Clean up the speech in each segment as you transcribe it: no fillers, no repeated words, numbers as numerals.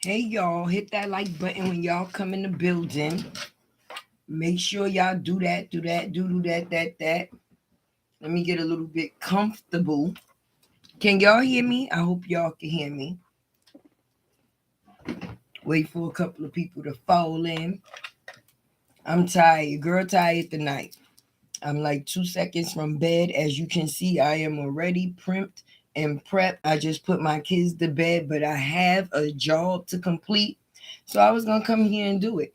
Hey y'all, hit that like button when y'all come in the building. Make sure y'all do that, that. Let me get a little bit comfortable. Can y'all hear me? I hope y'all can hear me. Wait for a couple of people to fall in. I'm tired, girl, tired tonight. I'm like 2 seconds from bed. As you can see, I am already primed and prepped. I just put my kids to bed, but I have a job to complete. So I was going to come here and do it.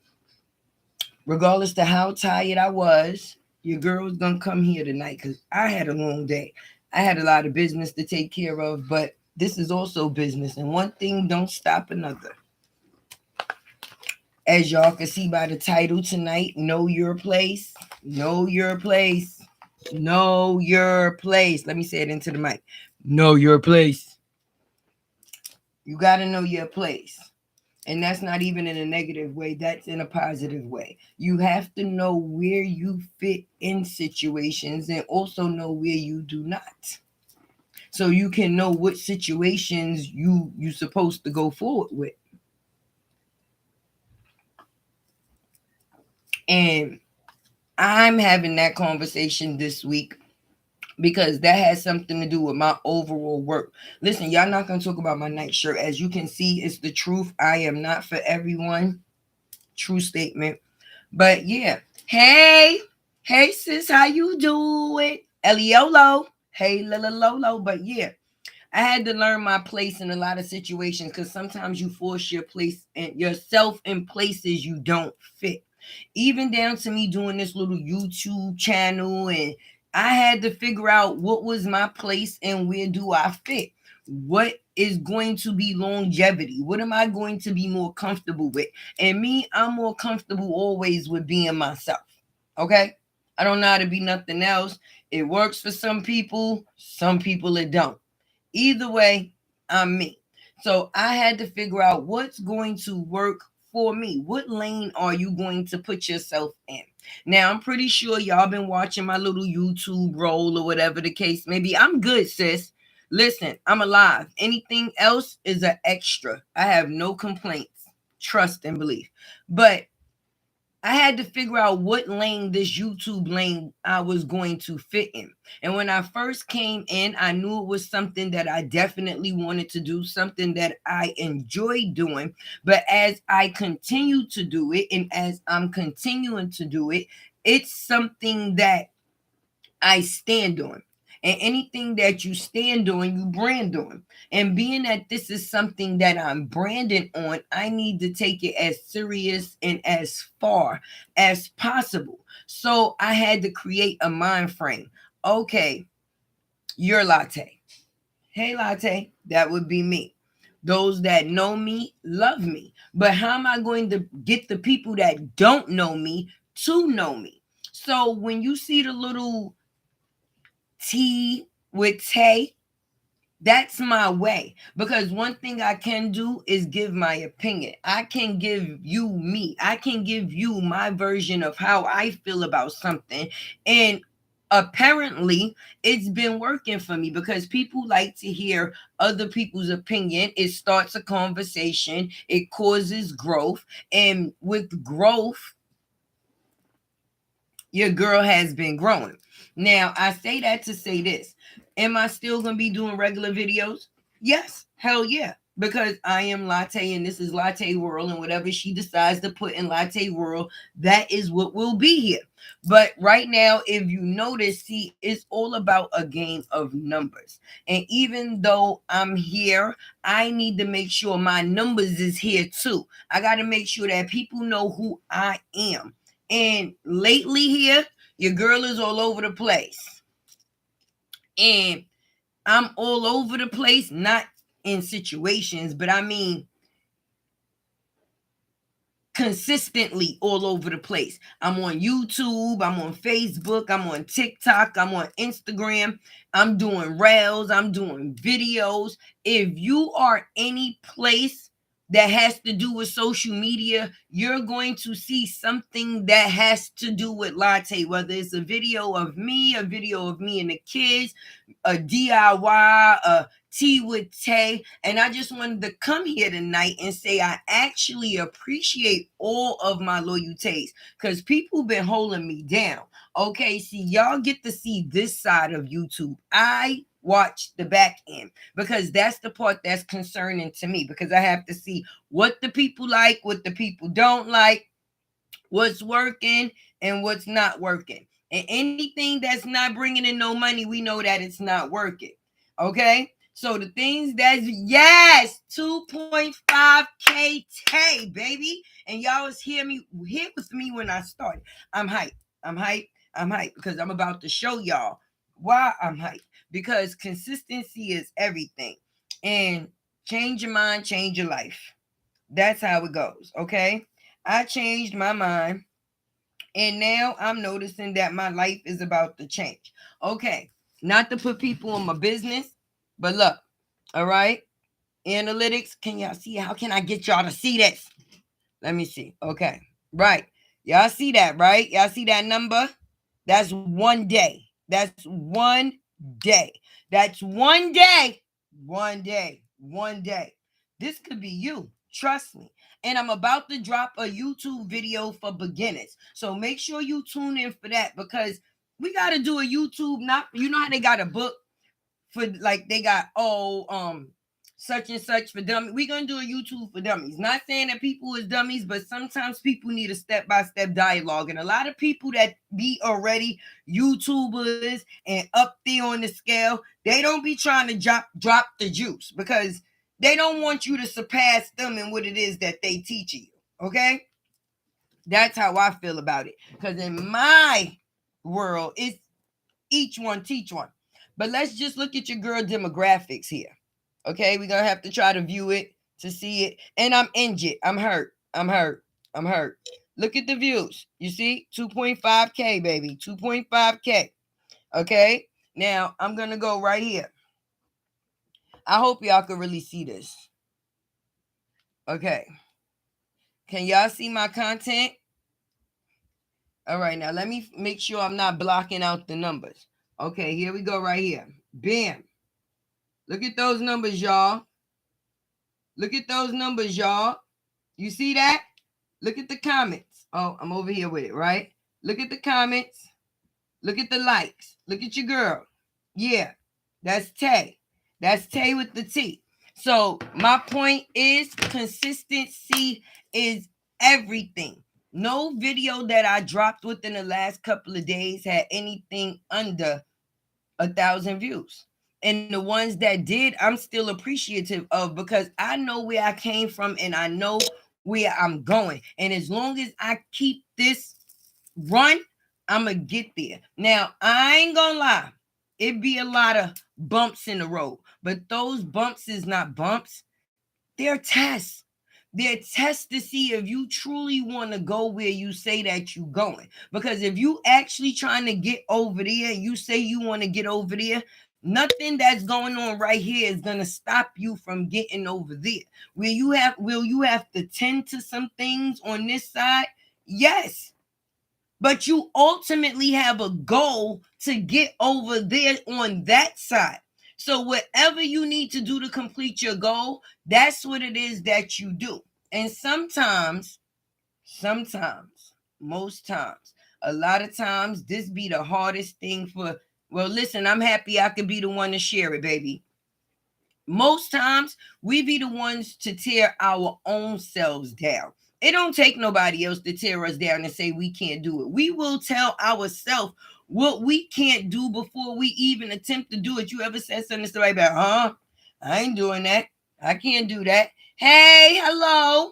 Regardless to how tired I was, your girl was going to come here tonight because I had a long day. I had a lot of business to take care of, but this is also business. And one thing don't stop another. As y'all can see by the title tonight, Know Your Place. Know Your Place. Know your place. Let me say it into the mic. Know your place. You got to know your place. And that's not even in a negative way, that's in a positive way. You have to know where you fit in situations and also know where you do not. So you can know what situations you supposed to go forward with. And I'm having that conversation this week because that has something to do with my overall work. Listen, y'all not going to talk about my nightshirt. As you can see, it's the truth. I am not for everyone. True statement. But yeah. Hey, hey sis, how you doing? Eliolo. Hey Lolo. But yeah, I had to learn my place in a lot of situations because sometimes you force your place and yourself in places you don't fit. Even down to me doing this little YouTube channel, and I had to figure out what was my place and where do I fit. What is going to be longevity? What am I going to be more comfortable with? And me, I'm more comfortable always with being myself. Okay? I don't know how to be nothing else. It works for some people it don't. Either way, I'm me. So I had to figure out what's going to work for me. What lane are you going to put yourself in? Now, I'm pretty sure y'all been watching my little YouTube roll or whatever the case may be. I'm good, sis. Listen, I'm alive. Anything else is an extra. I have no complaints. Trust and belief. But I had to figure out what lane, this YouTube lane, I was going to fit in. And when I first came in, I knew it was something that I definitely wanted to do, something that I enjoy doing. But as I continue to do it, and as I'm continuing to do it, it's something that I stand on. And anything that you stand on, you brand on. And being that this is something that I'm branded on, I need to take it as serious and as far as possible. So I had to create a mind frame. Okay, you're Latte. Hey, Latte, that would be me. Those that know me love me. But how am I going to get the people that don't know me to know me? So when you see the little T with Tay, that's my way. Because one thing I can do is give my opinion. I can give you me. I can give you my version of how I feel about something. And apparently, it's been working for me because people like to hear other people's opinion. It starts a conversation, it causes growth. And with growth, your girl has been growing. Now, I say that to say this. Am I still going to be doing regular videos? Yes. Hell yeah. Because I am Latte and this is Latte World, and whatever she decides to put in Latte World, that is what will be here. But right now, if you notice, see, it's all about a game of numbers. And even though I'm here, I need to make sure my numbers is here too. I got to make sure that people know who I am. And lately here, your girl is all over the place. And I'm all over the place, not in situations, but I mean consistently all over the place. I'm on YouTube, I'm on Facebook, I'm on TikTok, I'm on Instagram, I'm doing reels, I'm doing videos. If you are any place that has to do with social media, you're going to see something that has to do with latte, whether it's a video of me and the kids, a DIY, a tea with Tay. And I just wanted to come here tonight and say I actually appreciate all of my loyalties because people been holding me down. Okay, see, y'all get to see this side of YouTube. I watch the back end because that's the part that's concerning to me, because I have to see what the people like, what the people don't like, what's working and what's not working. And anything that's not bringing in no money, we know that it's not working. Okay? So the things that's, yes, 2.5K Tay, baby. And y'all was here with me when I started. I'm hyped. I'm hyped. I'm hyped because I'm about to show y'all why I'm hyped. Because consistency is everything. And change your mind, change your life. That's how it goes. Okay? I changed my mind, and now I'm noticing that my life is about to change. Okay, not to put people in my business, but look, all right, analytics. Can y'all see? How can I get y'all to see this? Let me see. Okay, right. Y'all see that, right? Y'all see that number? That's one day. That's one day. That's one day. One day. One day. This could be you. Trust me. And I'm about to drop a YouTube video for beginners. So make sure you tune in for that, because we got to do a YouTube. Not, you know how they got a book for, like, they got such and such for dummies. We're gonna do a YouTube for dummies. Not saying that people is dummies, but sometimes people need a step-by-step dialogue. And a lot of people that be already YouTubers and up there on the scale, they don't be trying to drop the juice, because they don't want you to surpass them in what it is that they teach you. Okay? That's how I feel about it. Because in my world, it's each one teach one. But let's just look at your girl demographics here. Okay, we're gonna have to try to view it to see it. And I'm injured. I'm hurt. I'm hurt. I'm hurt. Look at the views. You see? 2.5K, baby. 2.5K. Okay. Now I'm gonna go right here. I hope y'all can really see this. Okay. Can y'all see my content? All right, now let me make sure I'm not blocking out the numbers. Okay, here we go right here. Bam. Look at those numbers, y'all. Look at those numbers, y'all. You see that? Look at the comments. Oh, I'm over here with it, right? Look at the comments. Look at the likes. Look at your girl. Yeah, that's Tay. That's Tay with the T. So my point is, consistency is everything. No video that I dropped within the last couple of days had anything under 1,000 views. And the ones that did, I'm still appreciative of, because I know where I came from and I know where I'm going. And as long as I keep this run, I'm going to get there. Now, I ain't going to lie. It be a lot of bumps in the road. But those bumps is not bumps. They're tests. They're tests to see if you truly want to go where you say that you're going. Because if you actually trying to get over there, you say you want to get over there, nothing that's going on right here is going to stop you from getting over there. Will you have to tend to some things on this side? Yes. But you ultimately have a goal to get over there on that side. So whatever you need to do to complete your goal, that's what it is that you do. And sometimes, most times, a lot of times, this be the hardest thing for, well, listen, I'm happy I could be the one to share it, baby. Most times, we be the ones to tear our own selves down. It don't take nobody else to tear us down and say we can't do it. We will tell ourselves what we can't do before we even attempt to do it. You ever said something to somebody about, I ain't doing that. I can't do that. Hey, hello.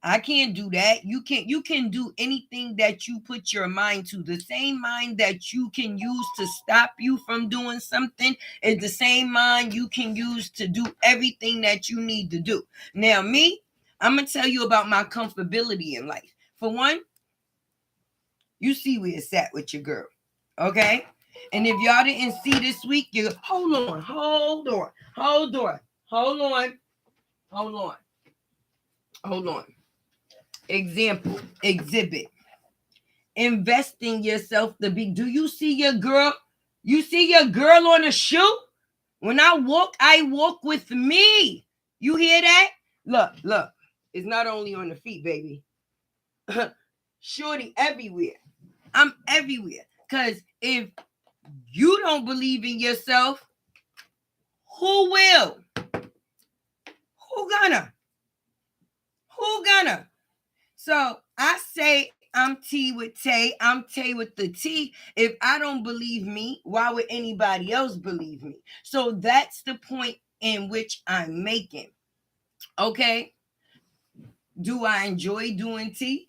I can't do that. You can do anything that you put your mind to. The same mind that you can use to stop you from doing something is the same mind you can use to do everything that you need to do. Now, me, I'm going to tell you about my comfortability in life. For one, you see where it's at with your girl. Okay? And if y'all didn't see this week, you hold on. Hold on. Example, exhibit. Invest in yourself to be. Do you see your girl? You see your girl on a shoe? When I walk with me. You hear that? Look, look. It's not only on the feet, baby. Shorty everywhere. I'm everywhere. Because if you don't believe in yourself, who will? Who gonna? Who gonna? So I say I'm T with Tay. I'm Tay with the T. If I don't believe me, why would anybody else believe me? So that's the point in which I'm making. Okay. Do I enjoy doing tea?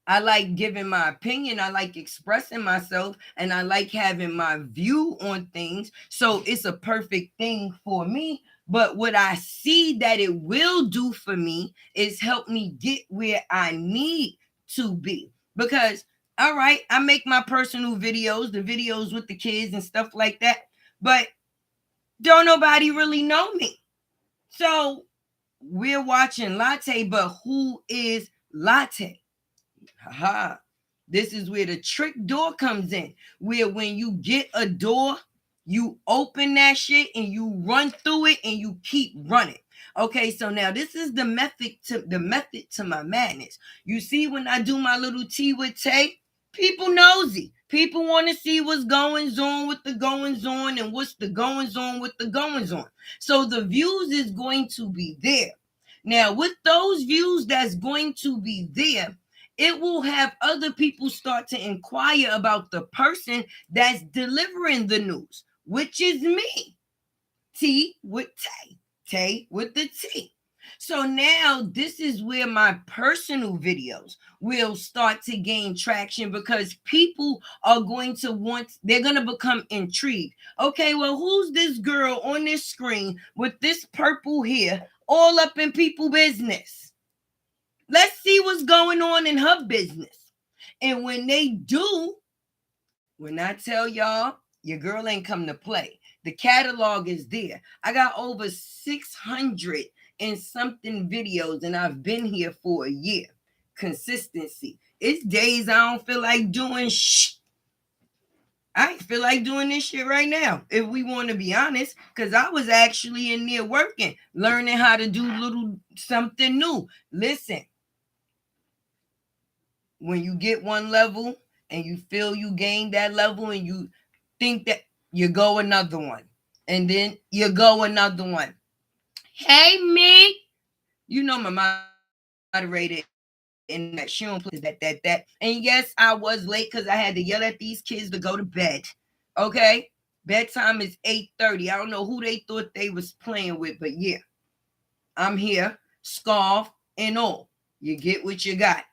I like giving my opinion. I like expressing myself, and I like having my view on things. So it's a perfect thing for me. But what I see that it will do for me is help me get where I need to be. Because, all right, I make my personal videos, the videos with the kids and stuff like that. But don't nobody really know me. So we're watching Latte, but who is Latte? Haha. This is where the trick door comes in. Where when you get a door, you open that shit and you run through it and you keep running. Okay, so now this is the method to my madness. You see, when I do my little tea with Tay, people nosy. People want to see what's goings on with the goings on and what's the goings on with the goings on. So the views is going to be there. Now, with those views that's going to be there, it will have other people start to inquire about the person that's delivering the news, which is me. T with Tay. Tay with the T. So now this is where my personal videos will start to gain traction because people are going to they're going to become intrigued. Okay, well, who's this girl on this screen with this purple hair all up in people business? Let's see what's going on in her business. And when they do, when I tell y'all, your girl ain't come to play. The catalog is there. I got over 600 and something videos, and I've been here for a year. Consistency. It's days I don't feel like doing shh. I feel like doing this shit right now, if we want to be honest, because I was actually in there working, learning how to do little something new. Listen, when you get one level and you feel you gain that level and you think that you go another one and then you go another one. Hey, me. You know my moderator in that she don't play that. And yes, I was late because I had to yell at these kids to go to bed. Okay? Bedtime is 8:30. I don't know who they thought they was playing with, but yeah. I'm here, scarf and all. You get what you got.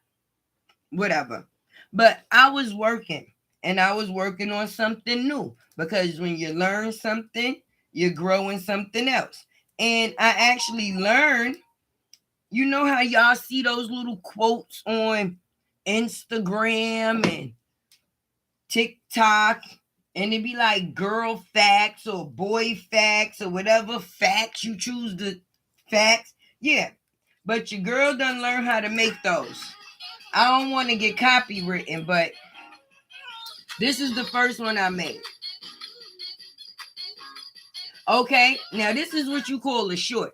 Whatever. But I was working and I was working on something new because when you learn something, you're growing something else. And I actually learned, you know how y'all see those little quotes on Instagram and TikTok, and it be like girl facts or boy facts or whatever facts you choose the facts. Yeah. But your girl done learn how to make those. I don't want to get copywritten, but this is the first one I made. Okay, now this is what you call a short.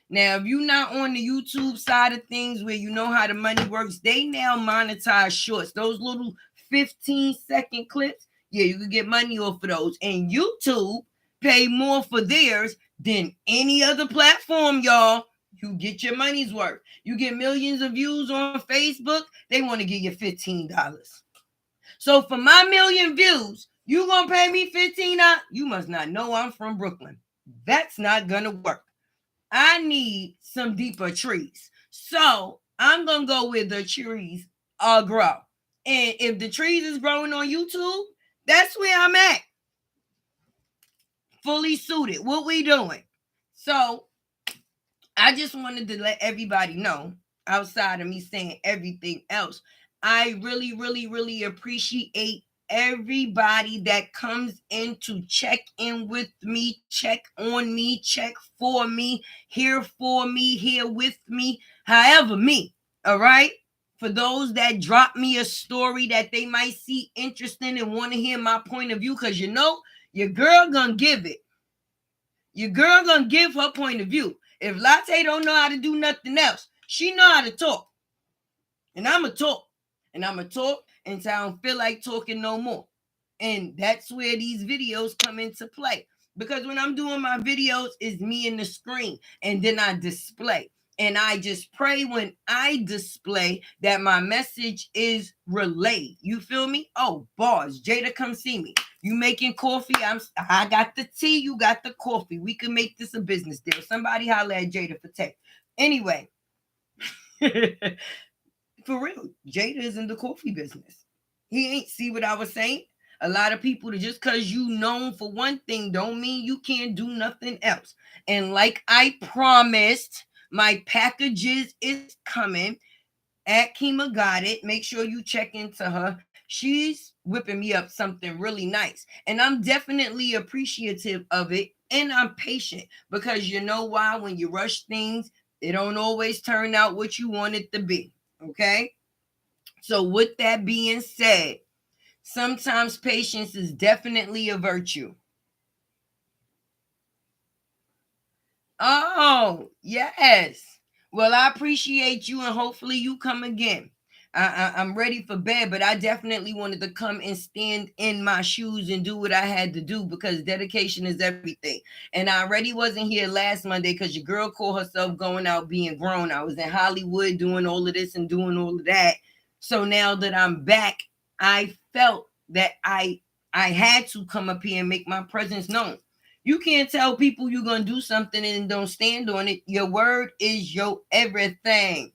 Now, if you're not on the YouTube side of things where you know how the money works, they now monetize shorts. Those little 15-second clips, yeah, you can get money off of those. And YouTube pay more for theirs than any other platform, y'all. You get your money's worth. You get millions of views on Facebook, they want to give you $15. So for my million views, you gonna pay me $15? You must not know I'm from Brooklyn. That's not gonna work. I need some deeper trees. So I'm gonna go where the trees grow. And if the trees is growing on YouTube, that's where I'm at. Fully suited. What we doing? So I just wanted to let everybody know, outside of me saying everything else, I really, really, really appreciate everybody that comes in to check in with me, check on me, check for me, here with me, however me. All right. For those that drop me a story that they might see interesting and want to hear my point of view, because your girl gonna give it. Your girl gonna give her point of view. If Latte don't know how to do nothing else, she know how to talk. And I'ma talk. And I'ma talk until I don't feel like talking no more. And that's where these videos come into play. Because when I'm doing my videos, it's me in the screen. And then I display. And I just pray when I display that my message is relayed. You feel me? Oh, bars. Jada, come see me. You making coffee? I got the tea. You got the coffee. We can make this a business deal. Somebody holler at Jada for tech. Anyway. For real, Jada is in the coffee business. He ain't see what I was saying. A lot of people, just because you known for one thing don't mean you can't do nothing else. And like I promised, my packages is coming. At Kima got it. Make sure you check into her. She's whipping me up something really nice. And I'm definitely appreciative of it. And I'm patient because you know why? When you rush things, it don't always turn out what you want it to be. Okay. So with that being said, sometimes patience is definitely a virtue. Oh, yes. Well, I appreciate you and hopefully you come again. I'm ready for bed, but I definitely wanted to come and stand in my shoes and do what I had to do because dedication is everything. And I already wasn't here last Monday because your girl called herself going out being grown. I was in Hollywood doing all of this and doing all of that. So now that I'm back, I felt that I had to come up here and make my presence known. You can't tell people you're going to do something and don't stand on it. Your word is your everything.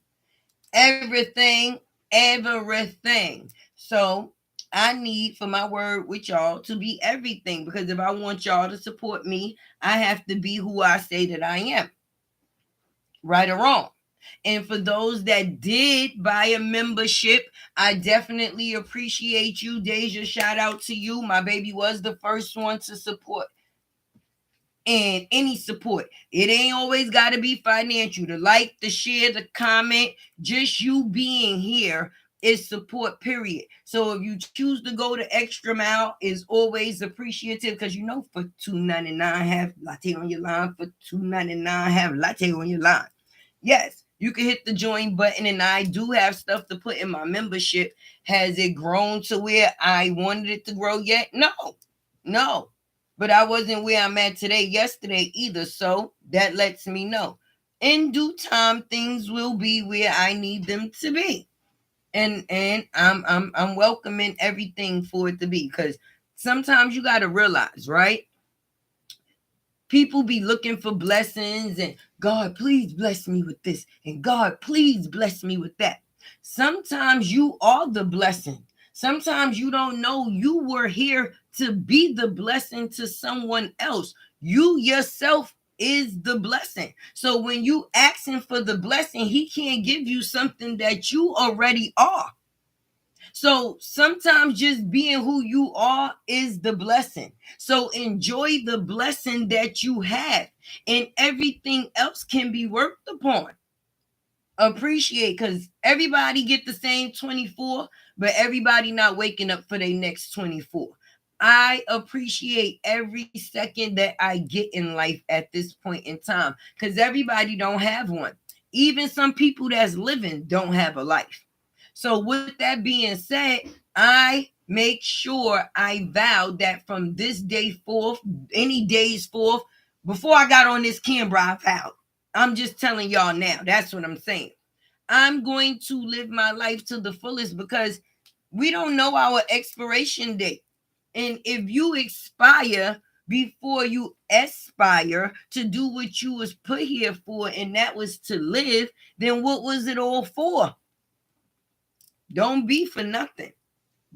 Everything, everything. So I need for my word with y'all to be everything because if I want y'all to support me, I have to be who I say that I am. Right or wrong. And for those that did buy a membership, I definitely appreciate you. Deja, shout out to you. My baby was the first one to support and any support. It ain't always got to be financial. The like, the share, the comment, just you being here is support, period. So if you choose to go the extra mile, is always appreciative because for $2.99 have latte on your line. For $2.99 have latte on your line. Yes, you can hit the join button, and I do have stuff to put in my membership. Has it grown to where I wanted it to grow yet? No. But I wasn't where I'm at yesterday either. So that lets me know. In due time, things will be where I need them to be. And I'm welcoming everything for it to be. Because sometimes you gotta realize, right? People be looking for blessings and God, please bless me with this. And God, please bless me with that. Sometimes you are the blessing. Sometimes you don't know you were here to be the blessing to someone else. You yourself is the blessing. So when you asking for the blessing, he can't give you something that you already are. So sometimes just being who you are is the blessing. So enjoy the blessing that you have, and everything else can be worked upon. Appreciate, because everybody get the same 24, but everybody not waking up for their next 24. I appreciate every second that I get in life at this point in time because everybody don't have one. Even some people that's living don't have a life. So with that being said, I make sure I vow that from this day forth, any days forth, before I got on this camera, I vowed. I'm just telling y'all now. That's what I'm saying. I'm going to live my life to the fullest because we don't know our expiration date. And if you expire before you aspire to do what you was put here for, and that was to live, then what was it all for? Don't be for nothing.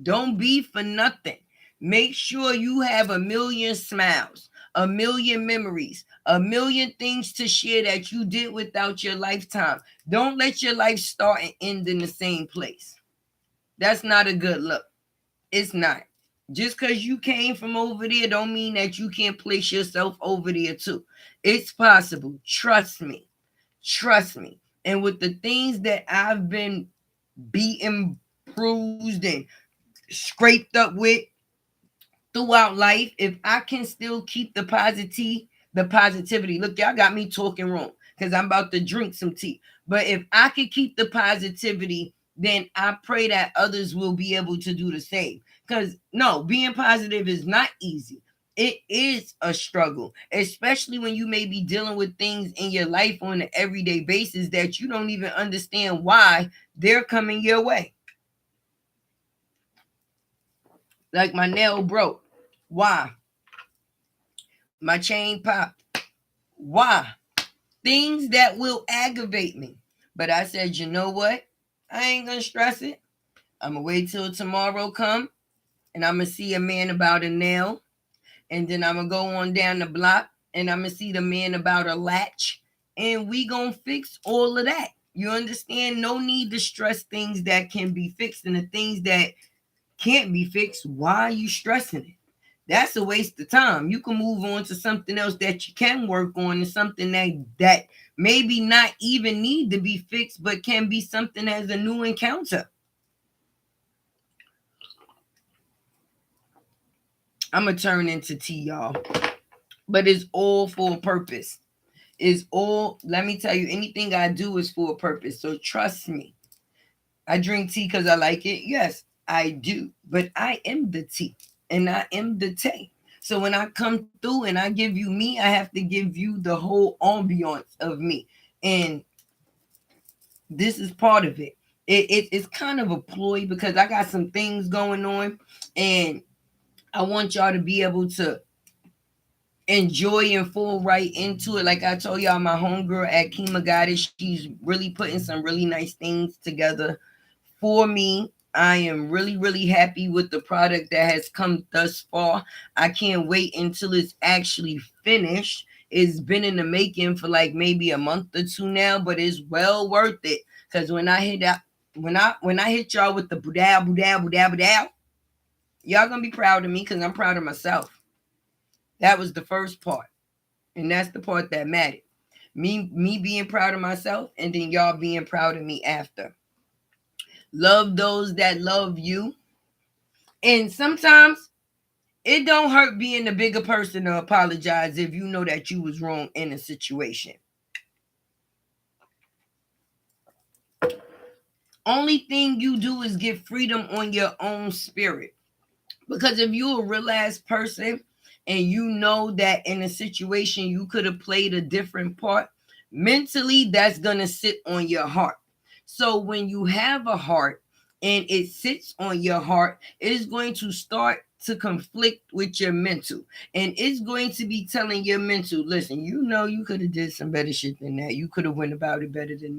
Don't be for nothing. Make sure you have a million smiles, a million memories, a million things to share that you did without your lifetime. Don't let your life start and end in the same place. That's not a good look. It's not. Just because you came from over there don't mean that you can't place yourself over there too. It's possible. Trust me. Trust me. And with the things that I've been beaten, bruised, and scraped up with throughout life, if I can still keep the positivity. Look, y'all got me talking wrong because I'm about to drink some tea. But if I can keep the positivity, then I pray that others will be able to do the same. Because no, being positive is not easy. It is a struggle, especially when you may be dealing with things in your life on an everyday basis that you don't even understand why they're coming your way. Like my nail broke. Why? My chain popped. Why? Things that will aggravate me. But I said, you know what? I ain't gonna stress it. I'm gonna wait till tomorrow come, and I'm gonna see a man about a nail, and then I'm gonna go on down the block, and I'm gonna see the man about a latch, and we gonna fix all of that. You understand? No need to stress things that can be fixed, and the things that can't be fixed. Why are you stressing it? That's a waste of time. You can move on to something else that you can work on, and something that maybe not even need to be fixed, but can be something as a new encounter. I'm gonna turn into tea, y'all, but it's all for a purpose. It's all. Let me tell you, anything I do is for a purpose. So trust me. I drink tea because I like it. Yes, I do. But I am the tea and I am the tea. So when I come through and I give you me, I have to give you the whole ambiance of me. And this is part of it. It's kind of a ploy because I got some things going on and I want y'all to be able to enjoy and fall right into it. Like I told y'all, my homegirl at Kima Goddess, she's really putting some really nice things together for me. I am really, really happy with the product that has come thus far. I can't wait until it's actually finished. It's been in the making for like maybe a month or two now, but it's well worth it. Cause when I hit that, when I hit y'all with the boudao, boudao, boudao, boudao, y'all gonna be proud of me because I'm proud of myself. That was the first part, and that's the part that mattered. Me being proud of myself, and then y'all being proud of me after. Love those that love you. And sometimes it don't hurt being the bigger person to apologize if you know that you was wrong in a situation. Only thing you do is get freedom on your own spirit. Because if you're a real ass person and you know that in a situation you could have played a different part, mentally that's gonna sit on your heart. So when you have a heart and it sits on your heart, it's going to start to conflict with your mental. And it's going to be telling your mental, listen, you know you could have did some better shit than that. You could have went about it better than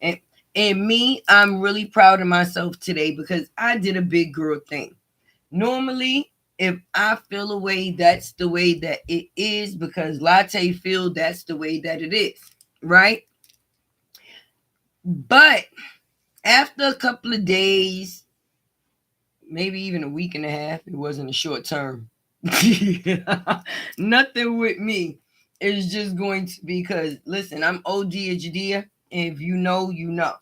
that. And me, I'm really proud of myself today because I did a big girl thing. Normally, if I feel a way, that's the way that it is because Latte feel that's the way that it is, right? But after a couple of days, maybe even a week and a half, it wasn't a short term. Nothing with me is just going to be because listen, I'm OG Judea. If you know, you know.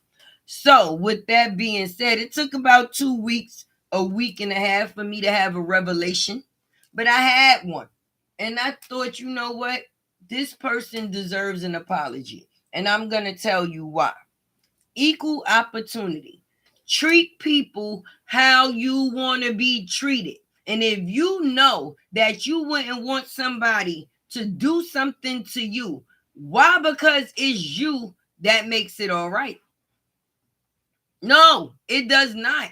So, with that being said, it took about 2 weeks, a week and a half for me to have a revelation, but I had one. And I thought, you know what? This person deserves an apology. And I'm going to tell you why. Equal opportunity. Treat people how you want to be treated. And if you know that you wouldn't want somebody to do something to you, why? Because it's you that makes it all right. No, it does not.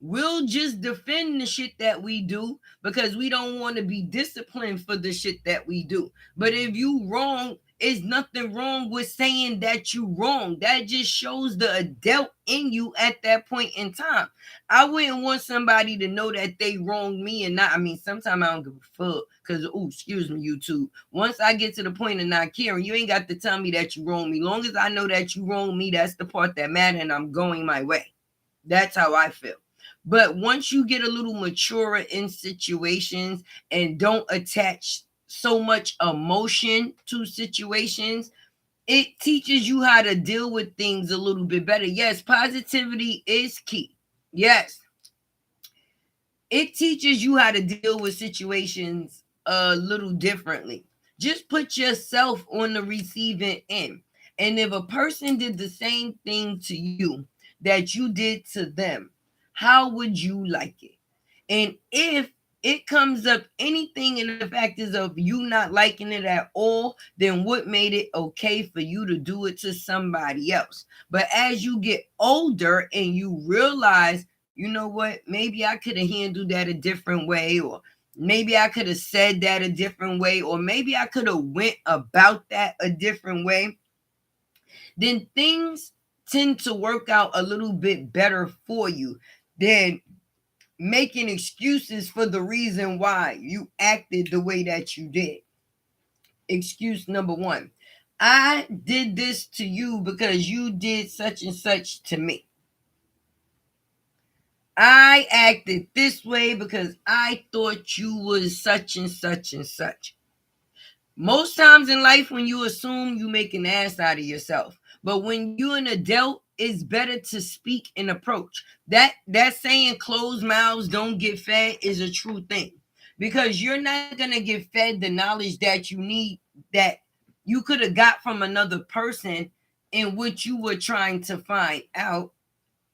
We'll just defend the shit that we do because we don't want to be disciplined for the shit that we do. But if you wrong, it's nothing wrong with saying that you wrong. That just shows the adult in you at that point in time. I wouldn't want somebody to know that they wronged me and not. I mean, sometimes I don't give a fuck because, oh, excuse me, YouTube. Once I get to the point of not caring, you ain't got to tell me that you wrong me. Long as I know that you wrong me, that's the part that matters, and I'm going my way. That's how I feel. But once you get a little maturer in situations and don't attach so much emotion to situations, it teaches you how to deal with things a little bit better. Yes, positivity is key. Yes, it teaches you how to deal with situations a little differently. Just put yourself on the receiving end. And if a person did the same thing to you that you did to them, how would you like it? And if it comes up anything and the fact is of you not liking it at all, then what made it okay for you to do it to somebody else? But as you get older and you realize, you know what, maybe I could have handled that a different way, or maybe I could have said that a different way, or maybe I could have went about that a different way, then things tend to work out a little bit better for you than making excuses for the reason why you acted the way that you did. Excuse number one: I did this to you because you did such and such to me. I acted this way because I thought you was such and such and such. Most times in life, when you assume, you make an ass out of yourself. But when you're an adult, it's better to speak and approach. That saying, closed mouths don't get fed, is a true thing. Because you're not gonna get fed the knowledge that you need, that you could have got from another person in which you were trying to find out,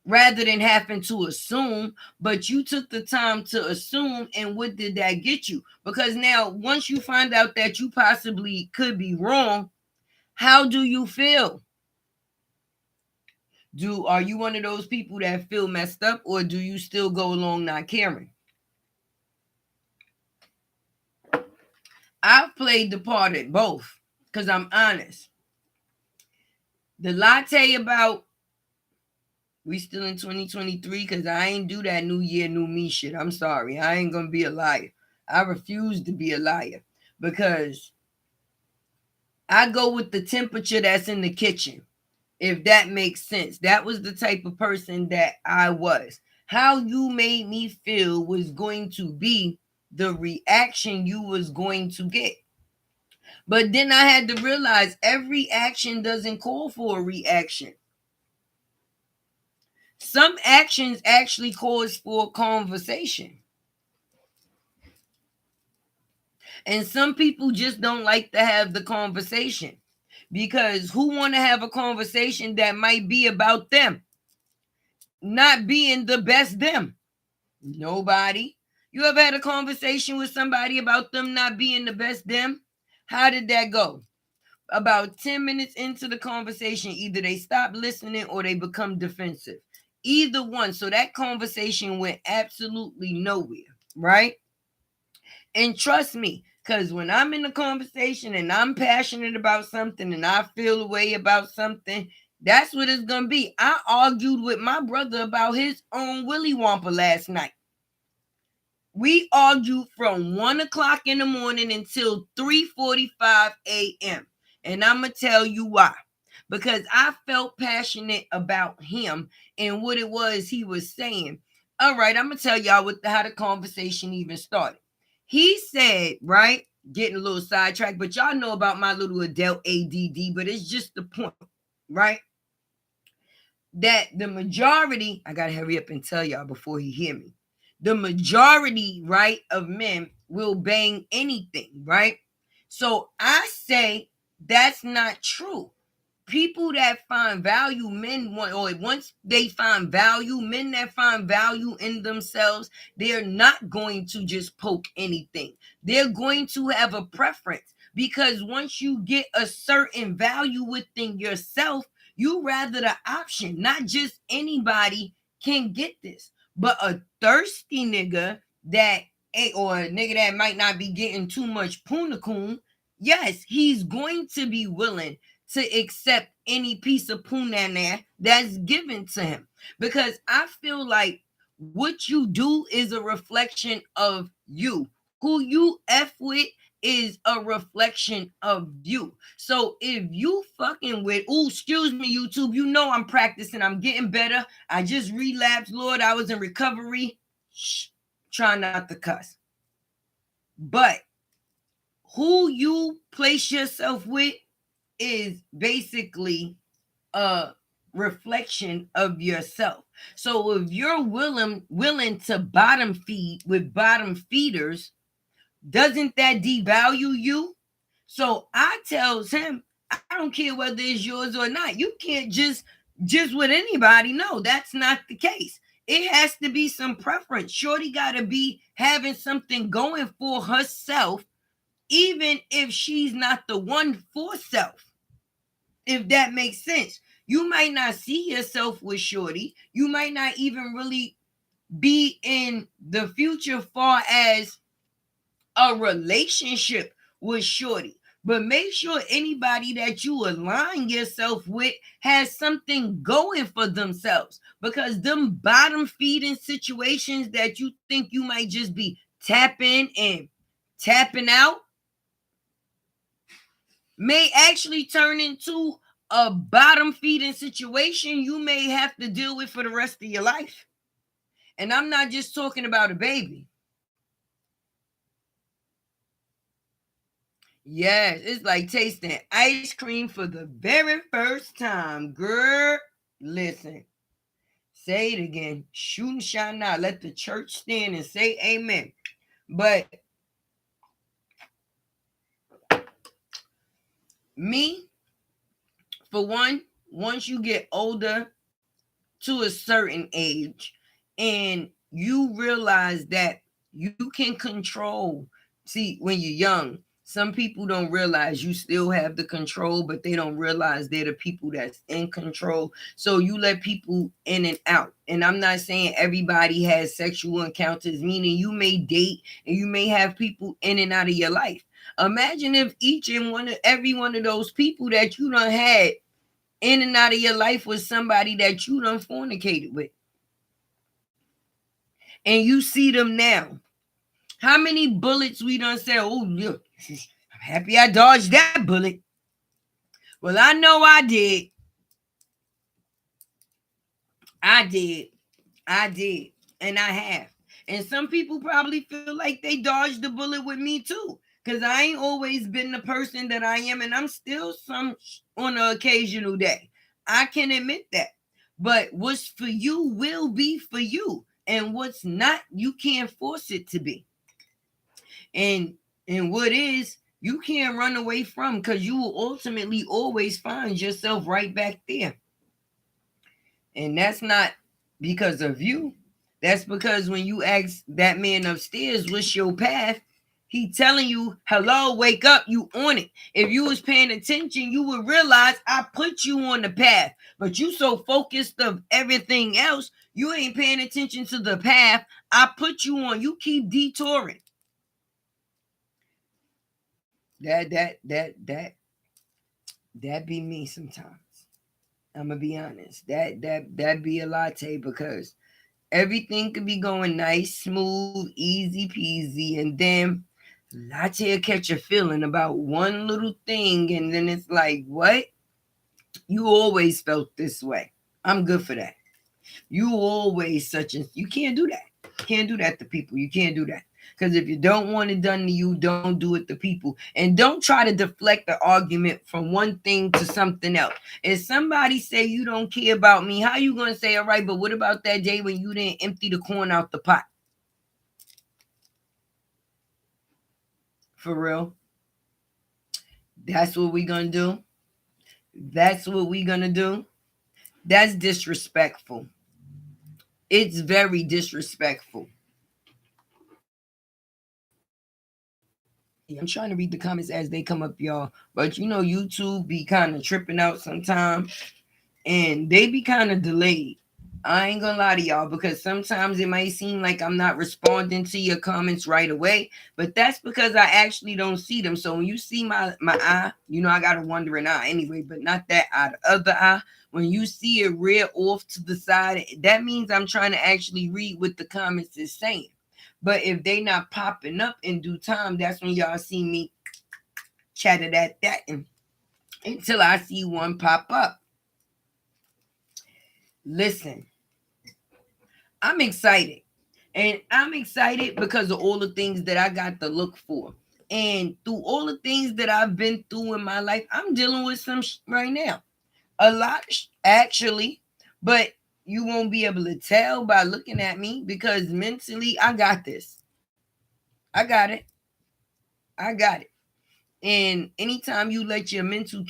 rather than having to assume. But you took the time to assume, and what did that get you? Because now once you find out that you possibly could be wrong, how do you feel? Are you one of those people that feel messed up, or do you still go along not caring? I've played the part at both, because I'm honest. The latte about we still in 2023, because I ain't do that new year, new me shit. I'm sorry. I ain't going to be a liar. I refuse to be a liar, because I go with the temperature that's in the kitchen, if that makes sense. That was the type of person that I was. How you made me feel was going to be the reaction you was going to get. But then I had to realize every action doesn't call for a reaction. Some actions actually cause for conversation. And some people just don't like to have the conversation, because who want to have a conversation that might be about them not being the best them? Nobody. You ever had a conversation with somebody about them not being the best them? How did that go? About 10 minutes into the conversation, either they stop listening or they become defensive. Either one. So that conversation went absolutely nowhere, right? And trust me, because when I'm in a conversation and I'm passionate about something and I feel a way about something, that's what it's going to be. I argued with my brother about his own Willy Wampa last night. We argued from 1 o'clock in the morning until 3:45 a.m. And I'm going to tell you why. Because I felt passionate about him and what it was he was saying. All right, I'm going to tell y'all how the conversation even started. He said, right, getting a little sidetracked, but y'all know about my little adult ADD, but it's just the point, right? That the majority, I got to hurry up and tell y'all before he hear me. The majority, right, of men will bang anything, right? So I say that's not true. People that find value, men want, or once they find value, men that find value in themselves, they're not going to just poke anything. They're going to have a preference, because once you get a certain value within yourself, you rather the option. Not just anybody can get this, but a thirsty nigga that or a nigga that might not be getting too much punakun, yes, he's going to be willing to accept any piece of punana that's given to him. Because I feel like what you do is a reflection of you, who you F with, is a reflection of you. So if you fucking with, oh, excuse me, YouTube, you know I'm practicing, I'm getting better. I just relapsed, Lord. I was in recovery. Shh, try not to cuss. But who you place yourself with is basically a reflection of yourself. So if you're willing to bottom feed with bottom feeders, doesn't that devalue you? So I tells him, I don't care whether it's yours or not. You can't just with anybody. No, that's not the case. It has to be some preference. Shorty got to be having something going for herself, even if she's not the one for self. If that makes sense. You might not see yourself with Shorty. You might not even really be in the future far as a relationship with Shorty. But make sure anybody that you align yourself with has something going for themselves. Because them bottom feeding situations that you think you might just be tapping and tapping out may actually turn into a bottom feeding situation you may have to deal with for the rest of your life. And I'm not just talking about a baby. Yes, it's like tasting ice cream for the very first time. Girl, listen. Say it again. Shoot and shine out. Let the church stand and say amen. But me, for one, once you get older to a certain age and you realize that you can control, see, when you're young, some people don't realize you still have the control, but they don't realize they're the people that's in control. So you let people in and out. And I'm not saying everybody has sexual encounters, meaning you may date and you may have people in and out of your life. Imagine if each and every one of those people that you done had in and out of your life was somebody that you done fornicated with. And you see them now. How many bullets we done said, oh, look, I'm happy I dodged that bullet. Well, I know I did. I did. And I have. And some people probably feel like they dodged the bullet with me too. Because I ain't always been the person that I am. And I'm still some on an occasional day. I can admit that. But what's for you will be for you. And what's not, you can't force it to be. And what is, you can't run away from, because you will ultimately always find yourself right back there. And that's not because of you. That's because when you ask that man upstairs, what's your path? He telling you, hello, wake up, you on it. If you was paying attention, you would realize I put you on the path. But you so focused of everything else, you ain't paying attention to the path I put you on. You keep detouring. That be me sometimes. I'm gonna be honest. That be a latte, because everything could be going nice, smooth, easy peasy, and then latte will catch a feeling about one little thing, and then it's like, what? You always felt this way. I'm good for that. You always such and you can't do that. You can't do that to people. You can't do that. Because if you don't want it done to you, don't do it to people. And don't try to deflect the argument from one thing to something else. If somebody say you don't care about me, how you going to say, all right, but what about that day when you didn't empty the corn out the pot? For real? That's what we going to do? That's what we going to do? That's disrespectful. It's very disrespectful. I'm trying to read the comments as they come up, y'all. But you know, YouTube be kind of tripping out sometimes. And they be kind of delayed. I ain't gonna lie to y'all, because sometimes it might seem like I'm not responding to your comments right away, but that's because I actually don't see them. So when you see my eye, you know I got a wandering eye anyway, but not that eye, the other eye. When you see it rear off to the side, that means I'm trying to actually read what the comments is saying. But if they not popping up in due time, that's when y'all see me chatted at that until I see one pop up. Listen, I'm excited. And I'm excited because of all the things that I got to look for. And through all the things that I've been through in my life, I'm dealing with some right now. A lot, actually. But you won't be able to tell by looking at me because mentally, I got this. I got it. I got it. And anytime you let your mental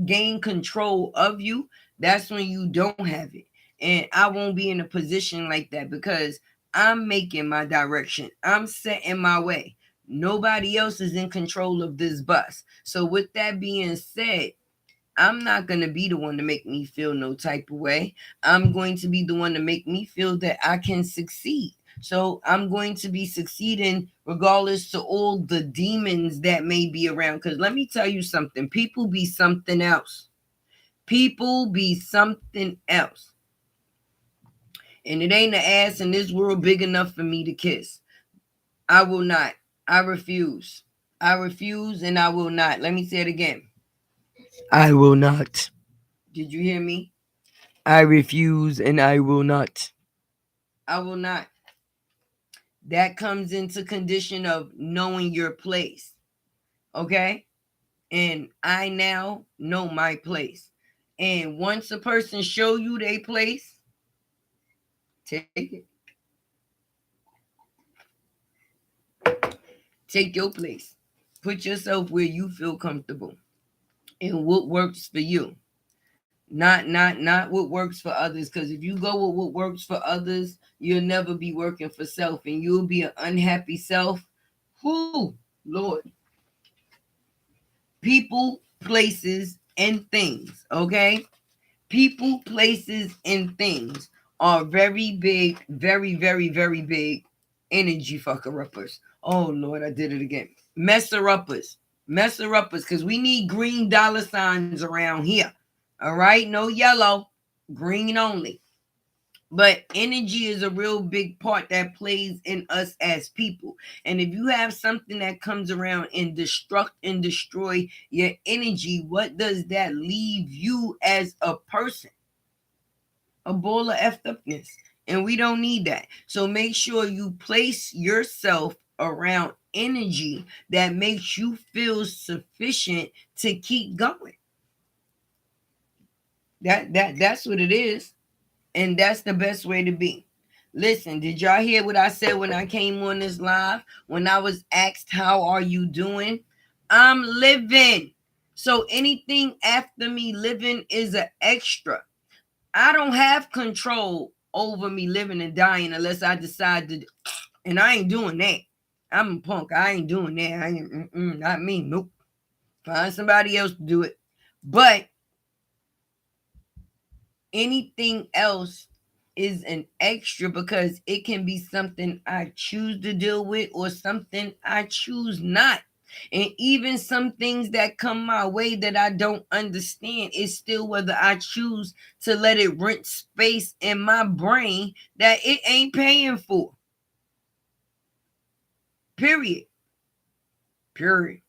gain control of you, that's when you don't have it. And I won't be in a position like that because I'm making my direction. I'm setting my way. Nobody else is in control of this bus. So with that being said, I'm not going to be the one to make me feel no type of way. I'm going to be the one to make me feel that I can succeed. So I'm going to be succeeding regardless to all the demons that may be around. Because let me tell you something, people be something else. People be something else. And it ain't an ass in this world big enough for me to kiss. I will not. I refuse. I refuse and I will not. Let me say it again. I will not. Did you hear me? I refuse and I will not. I will not. That comes into condition of knowing your place. Okay? And I now know my place. And once a person show you their place, take it. Take your place. Put yourself where you feel comfortable and what works for you. Not what works for others. Because if you go with what works for others, you'll never be working for self, and you'll be an unhappy self. Whoo, Lord. People, places, and things. Okay, people, places, and things are very big, very, very big energy fucker uppers. Oh Lord, I did it again. Messer uppers, because we need green dollar signs around here. All right, no yellow, green only. But energy is a real big part that plays in us as people. And if you have something that comes around and destruct and destroy your energy, what does that leave you as a person? A ball of effed upness. And we don't need that. So make sure you place yourself around energy that makes you feel sufficient to keep going. That's what it is. And that's the best way to be. Listen, did y'all hear what I said when I came on this live? When I was asked, how are you doing? I'm living. So anything after me living is an extra. I don't have control over me living and dying unless I decide to. And I ain't doing that. I'm a punk. I ain't doing that. I ain't, not me. Nope. Find somebody else to do it. But anything else is an extra because it can be something I choose to deal with or something I choose not. And even some things that come my way that I don't understand is still whether I choose to let it rent space in my brain that it ain't paying for. Period. Period.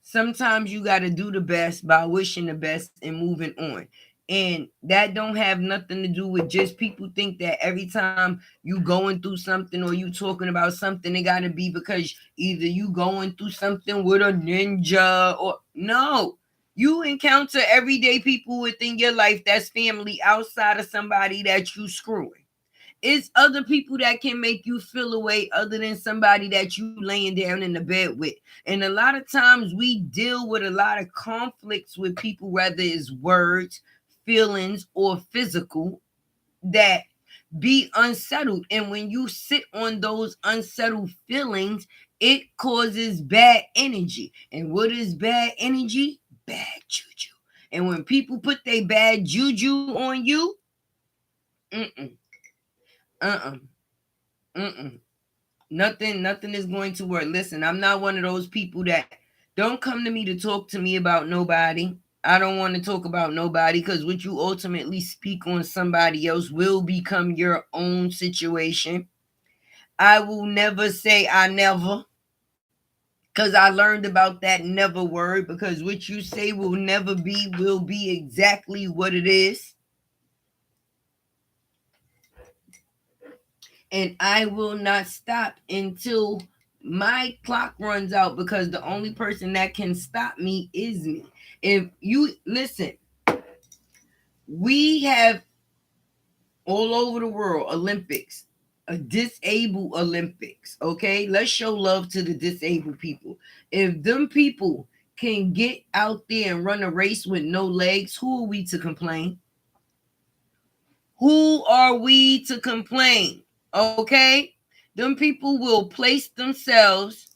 Sometimes you got to do the best by wishing the best and moving on. And that don't have nothing to do with just people think that every time you going through something or you talking about something, it got to be because either you going through something with a ninja or no. You encounter everyday people within your life that's family outside of somebody that you screwing. It's other people that can make you feel a way other than somebody that you laying down in the bed with. And a lot of times we deal with a lot of conflicts with people, whether it's words, feelings, or physical, that be unsettled. And when you sit on those unsettled feelings, it causes bad energy. And what is bad energy? Bad juju. And when people put their bad juju on you, mm-mm, uh-uh. Mm-mm. Nothing is going to work. Listen, I'm not one of those people that don't come to me to talk to me about nobody. I don't want to talk about nobody because what you ultimately speak on somebody else will become your own situation. I will never say I never Because I learned about that never word, because what you say will never be will be exactly what it is. And I will not stop until my clock runs out, because the only person that can stop me is me. If you listen, we have all over the world Olympics, a disabled Olympics. Okay, let's show love to the disabled people. If them people can get out there and run a race with no legs, who are we to complain? Who are we to complain? Okay, them people will place themselves.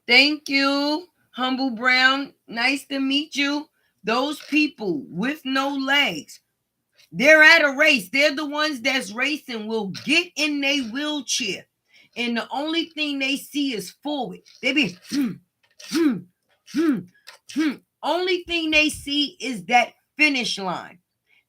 Thank you, Humble Brown. Nice to meet you. Those people with no legs, they're at a race. They're the ones that's racing will get in their wheelchair. And the only thing they see is forward. They be, hmm, hmm, hmm. Only thing they see is that finish line.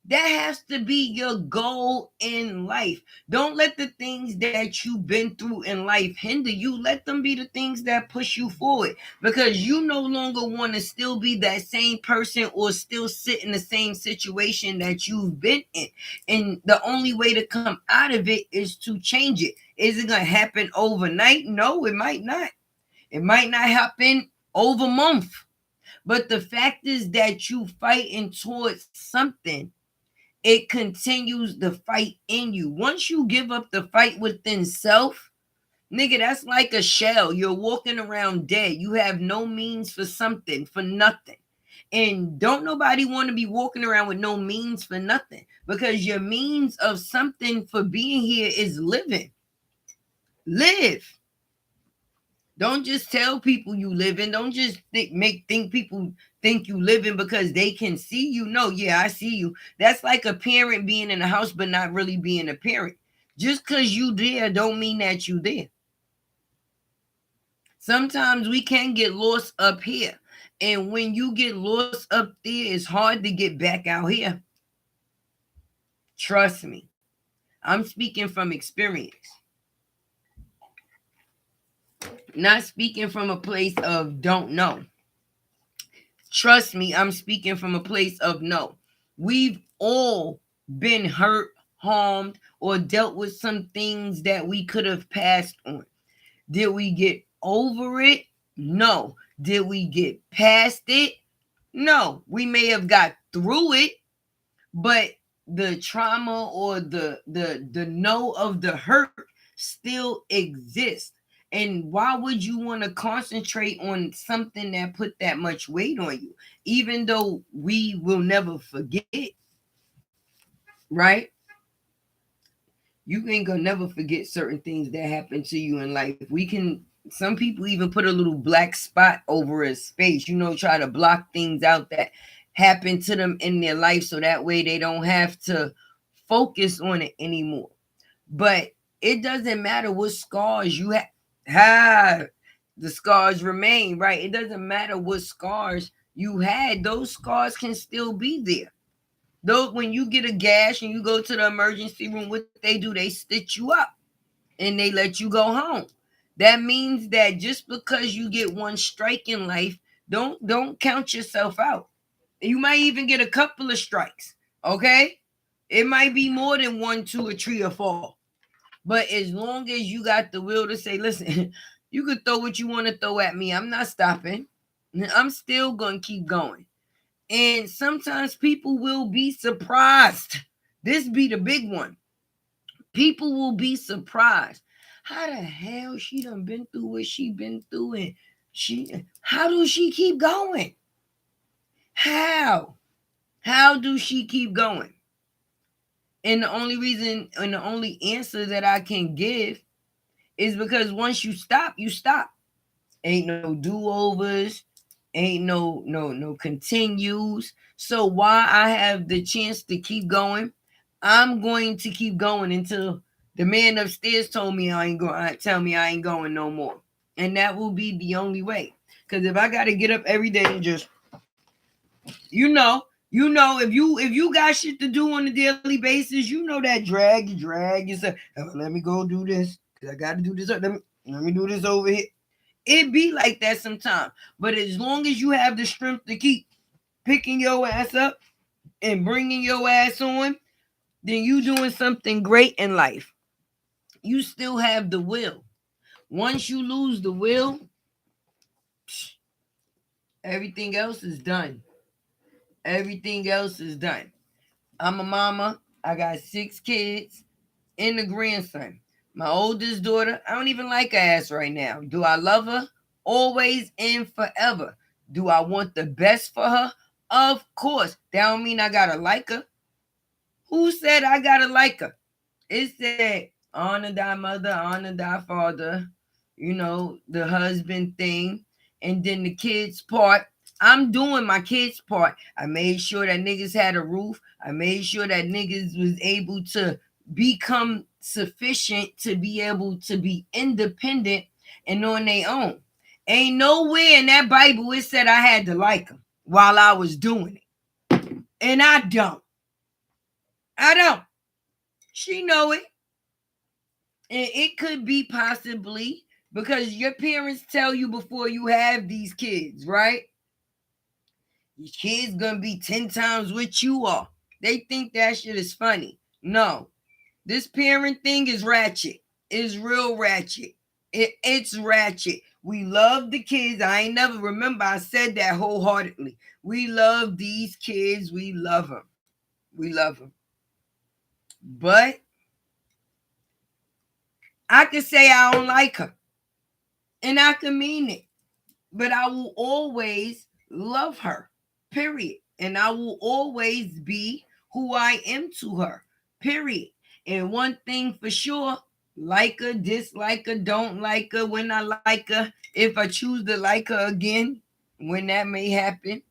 That has to be your goal in life. Don't let the things that you've been through in life hinder you. Let them be the things that push you forward, because you no longer want to still be that same person or still sit in the same situation that you've been in. And the only way to come out of it is to change it. Is it going to happen overnight? No, it might not. It might not happen over a month. But the fact is that you fighting towards something, it continues the fight in you. Once you give up the fight within self, nigga, that's like a shell. You're walking around dead. You have no means for something, for nothing. And don't nobody want to be walking around with no means for nothing, because your means of something for being here is living. Live. Don't just tell people you living. Don't just think people think you living because they can see you. No, yeah, I see you. That's like a parent being in the house but not really being a parent. Just because you there don't mean that you there. Sometimes we can get lost up here. And when you get lost up there, it's hard to get back out here. Trust me. I'm speaking from experience. Not speaking from a place of don't know. Trust me, I'm speaking from a place of no. We've all been hurt, harmed, or dealt with some things that we could have passed on. Did we get over it? No. Did we get past it? No. We may have got through it, but the trauma or the no of the hurt still exists. And why would you want to concentrate on something that put that much weight on you, even though we will never forget, right? You ain't gonna never forget certain things that happen to you in life. We can, some people even put a little black spot over a space, try to block things out that happen to them in their life, so that way they don't have to focus on it anymore. But it doesn't matter what scars you have. The scars remain, right? It doesn't matter what scars you had, those scars can still be there. Though when you get a gash and you go to the emergency room, what they do, they stitch you up and they let you go home. That means that just because you get one strike in life, don't count yourself out. You might even get a couple of strikes. Okay, it might be more than 1, 2, or 3, or 4. But as long as you got the will to say, listen, you could throw what you want to throw at me. I'm not stopping. I'm still going to keep going. And sometimes people will be surprised. This be the big one. People will be surprised. How the hell she done been through what she been through, and how do she keep going? How do she keep going? And the only reason and the only answer that I can give is because once you stop, you stop. Ain't no do-overs, ain't no continues. So while I have the chance to keep going, I'm going to keep going until the man upstairs told me tell me I ain't going no more. And that will be the only way. Because if I gotta get up every day and just, if you got shit to do on a daily basis, that drag. You say, oh, let me go do this because I got to do this. Let me do this over here. It be like that sometimes. But as long as you have the strength to keep picking your ass up and bringing your ass on, then you doing something great in life. You still have the will. Once you lose the will, everything else is done. Everything else is done. I'm a mama. I got 6 kids and a grandson. My oldest daughter, I don't even like her ass right now. Do I love her? Always and forever. Do I want the best for her? Of course. That don't mean I gotta like her. Who said I gotta like her? It said, honor thy mother, honor thy father, the husband thing, and then the kids part. I'm doing my kids part. I made sure that niggas had a roof. I made sure that niggas was able to become sufficient to be able to be independent and on their own. Ain't nowhere in that Bible it said I had to like them while I was doing it. And I don't. I don't. She know it. And it could be possibly because your parents tell you before you have these kids, right? Your kids gonna be 10 times what you are. They think that shit is funny. No, this parent thing is ratchet. It's real ratchet. It's ratchet. We love the kids. I ain't never remember I said that wholeheartedly. We love these kids. We love them. We love them. But I can say I don't like her. And I can mean it. But I will always love her, period. And I will always be who I am to her, period. And one thing for sure, like her, dislike her, don't like her, when I like her, if I choose to like her again, when that may happen,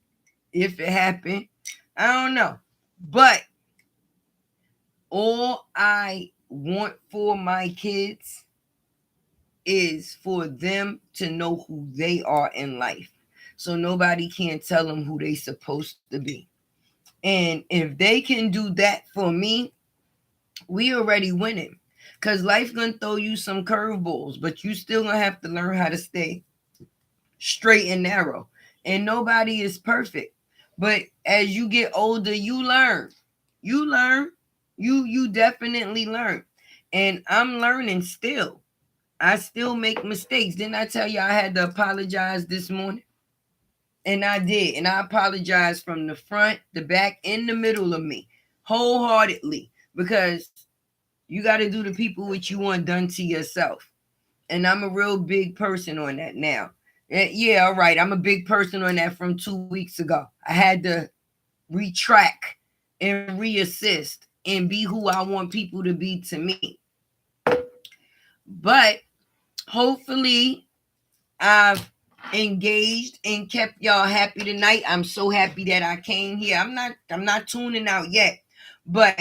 if it happened, I don't know. But all I want for my kids is for them to know who they are in life. So nobody can tell them who they supposed to be. And if they can do that for me, we already winning. Cause life gonna throw you some curveballs, but you still gonna have to learn how to stay straight and narrow. And nobody is perfect. But as you get older, you learn. You learn. You definitely learn. And I'm learning still. I still make mistakes. Didn't I tell you I had to apologize this morning? And I did. And I apologize from the front, the back, and the middle of me, wholeheartedly, because you got to do the people what you want done to yourself. And I'm a real big person on that now. Yeah, all right. I'm a big person on that from 2 weeks ago. I had to retract and reassist and be who I want people to be to me. But hopefully I've engaged and kept y'all happy tonight. I'm so happy that I came here. I'm not tuning out yet, but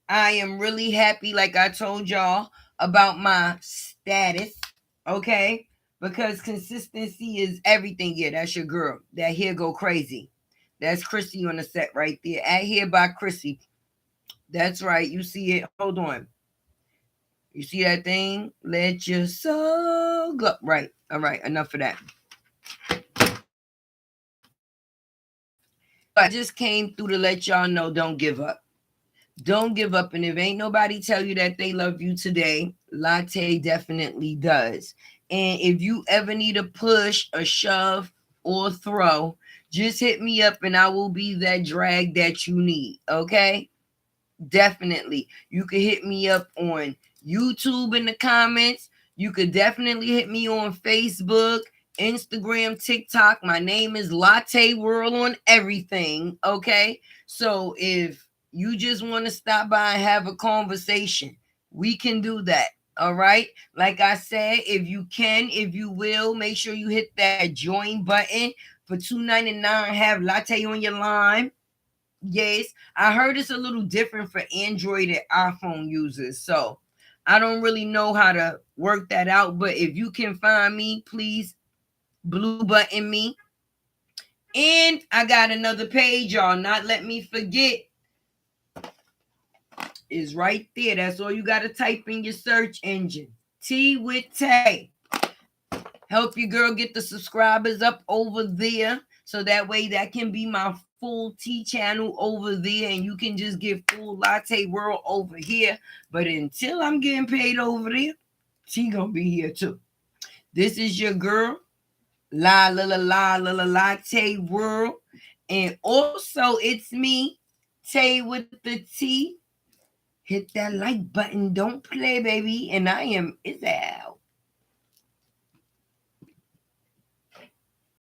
I am really happy, like I told y'all, about my status. Okay? Because consistency is everything. Yeah, that's your girl. That here go crazy. That's Chrissy on the set right there. At here by Chrissy. That's right. You see it. Hold on. You see that thing? Let your soul go. Right. All right. Enough of that. I just came through to let y'all know don't give up. Don't give up. And if ain't nobody tell you that they love you today, Latte definitely does. And if you ever need a push, a shove, or throw, just hit me up and I will be that drag that you need. Okay? Definitely. You could hit me up on YouTube in the comments. You could definitely hit me on Facebook, Instagram, TikTok. My name is Latte World on everything. Okay. So if you just want to stop by and have a conversation, we can do that. All right. Like I said, if you can, if you will, make sure you hit that join button for $2.99. Have Latte on your line. Yes, I heard it's a little different for Android and iPhone users. So I don't really know how to work that out. But if you can find me, please blue button me. And I got another page, y'all. Not let me forget. Is right there. That's all you got to type in your search engine. Tea with Tay. Help your girl get the subscribers up over there. So that way that can be my full tea channel over there. And you can just get full latte world over here. But until I'm getting paid over there, she gonna be here too. This is your girl, latte world. And also it's me, Tay with the T. Hit that like button. Don't play, baby. And I am is out.